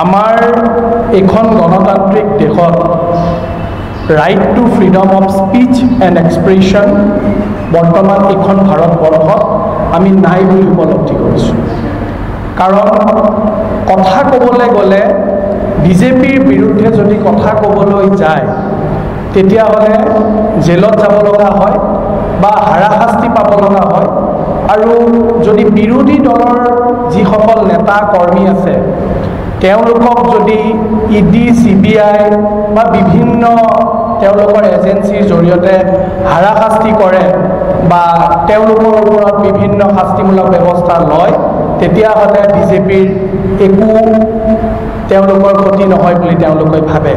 আমাৰ এখন গণতান্ত্ৰিক দেশত right to freedom of speech and expression বৰ্তমান এখন ভাৰতবৰ্ষত আমি নাই বুলি উপলব্ধি কৰিছোঁ। কাৰণ কথা ক'বলৈ গ'লে বিজেপিৰ বিৰুদ্ধে যদি কথা ক'বলৈ যায় তেতিয়াহ'লে জেলত যাব লগা হয় বা হাৰাশাস্তি পাব লগা হয়। আৰু যদি বিৰোধী দলৰ যিসকল নেতা কৰ্মী আছে তেওঁলোকক যদি ইডি CBI বা বিভিন্ন তেওঁলোকৰ এজেন্সিৰ জৰিয়তে হাৰাশাস্তি কৰে বা তেওঁলোকৰ ওপৰত বিভিন্ন শাস্তিমূলক ব্যৱস্থা লয় তেতিয়াহ'লে বিজেপিৰ একো তেওঁলোকৰ ক্ষতি নহয় বুলি তেওঁলোকে ভাবে।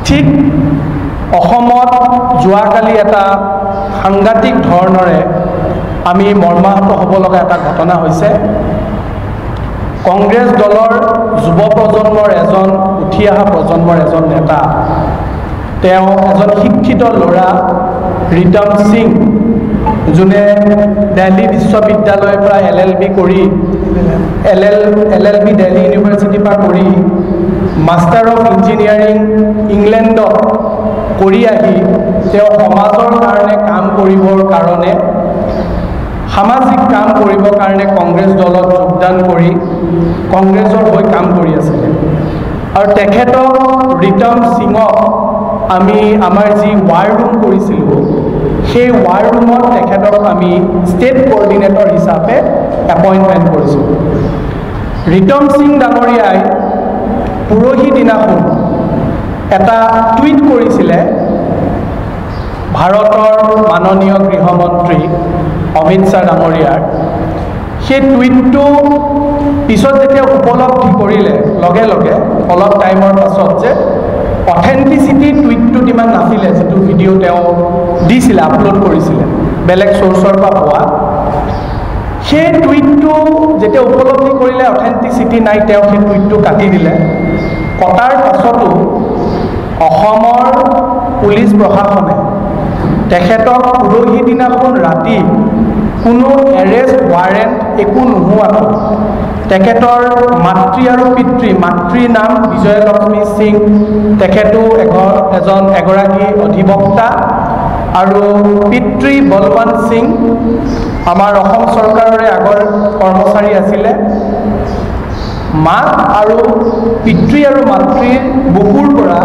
ঠিক অসমত যোৱাকালি এটা সাংঘাতিক ধৰণৰে আমি মৰ্মাহত হ'ব লগা এটা ঘটনা হৈছে। কংগ্ৰেছ দলৰ যুৱ প্ৰজন্মৰ এজন উঠি অহা প্ৰজন্মৰ এজন নেতা, তেওঁ এজন শিক্ষিত ল'ৰা ৰিতম সিং, যোনে দিল্লী বিশ্ববিদ্যালয়ৰ পৰা LLB কৰি LLB দিল্লী ইউনিভাৰ্চিটিৰ পৰা কৰি মাষ্টাৰ অফ ইঞ্জিনিয়াৰিং ইংলেণ্ডত কৰি আহি তেওঁ সমাজৰ কাৰণে কাম কৰিবৰ কাৰণে সামাজিক কাম কৰিবৰ কাৰণে কংগ্ৰেছ দলত যোগদান কৰি কংগ্ৰেছৰ হৈ কাম কৰি আছিলে। আৰু তেখেতক ৰিতম সিঙক আমি আমাৰ যি ৱাৰ ৰুম কৰিছিলোঁ সেই ৱাৰ ৰুমত তেখেতক আমি ষ্টেট কোঅৰ্ডিনেটৰ হিচাপে এপইণ্টমেণ্ট কৰিছিলোঁ। ৰিতম সিং ডাঙৰীয়াই পৰহি দিনাখন এটা টুইট কৰিছিলে ভাৰতৰ মাননীয় গৃহমন্ত্ৰী অমিত শ্বাহ ডাঙৰীয়াৰ। সেই টুইটটো পিছত যেতিয়া উপলব্ধি কৰিলে লগে লগে অলপ টাইমৰ পাছত যে অথেণ্টিচিটি টুইটটোত ইমান নাছিলে, যিটো ভিডিঅ' তেওঁ দিছিলে আপলোড কৰিছিলে বেলেগ চ'ৰ্চৰ পৰা পোৱা। সেই টুইটটো যেতিয়া উপলব্ধি কৰিলে অথেণ্টিচিটি নাই, তেওঁ সেই টুইটটো কাটি দিলে। কটাৰ পাছতো অসমৰ পুলিচ প্ৰশাসনে তেখেতক পৰহি দিনাখন ৰাতি কোনো এৰেষ্ট ৱাৰেণ্ট একো নোহোৱাকৈ তেখেতৰ মাতৃ আৰু পিতৃ, মাতৃৰ নাম বিজয়লক্ষ্মী সিং, তেখেতো এগৰাকী অধিবক্তা, আৰু পিতৃ বলৱন্ত সিং আমাৰ অসম চৰকাৰৰে আগৰ কৰ্মচাৰী আছিলে। মাক আৰু পিতৃ আৰু মাতৃৰ বুকুৰ পৰা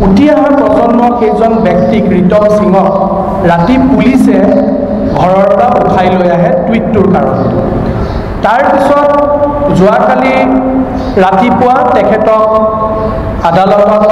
উঠি অহা প্ৰজন্মৰ সেইজন ব্যক্তিক ৰিতম সিঙক ৰাতি পুলিচে ঘৰৰ পৰা উঠাই লৈ আহে টুইটটোৰ কাৰণে। তাৰপিছত যোৱাকালি ৰাতিপুৱা তেখেতক আদালতত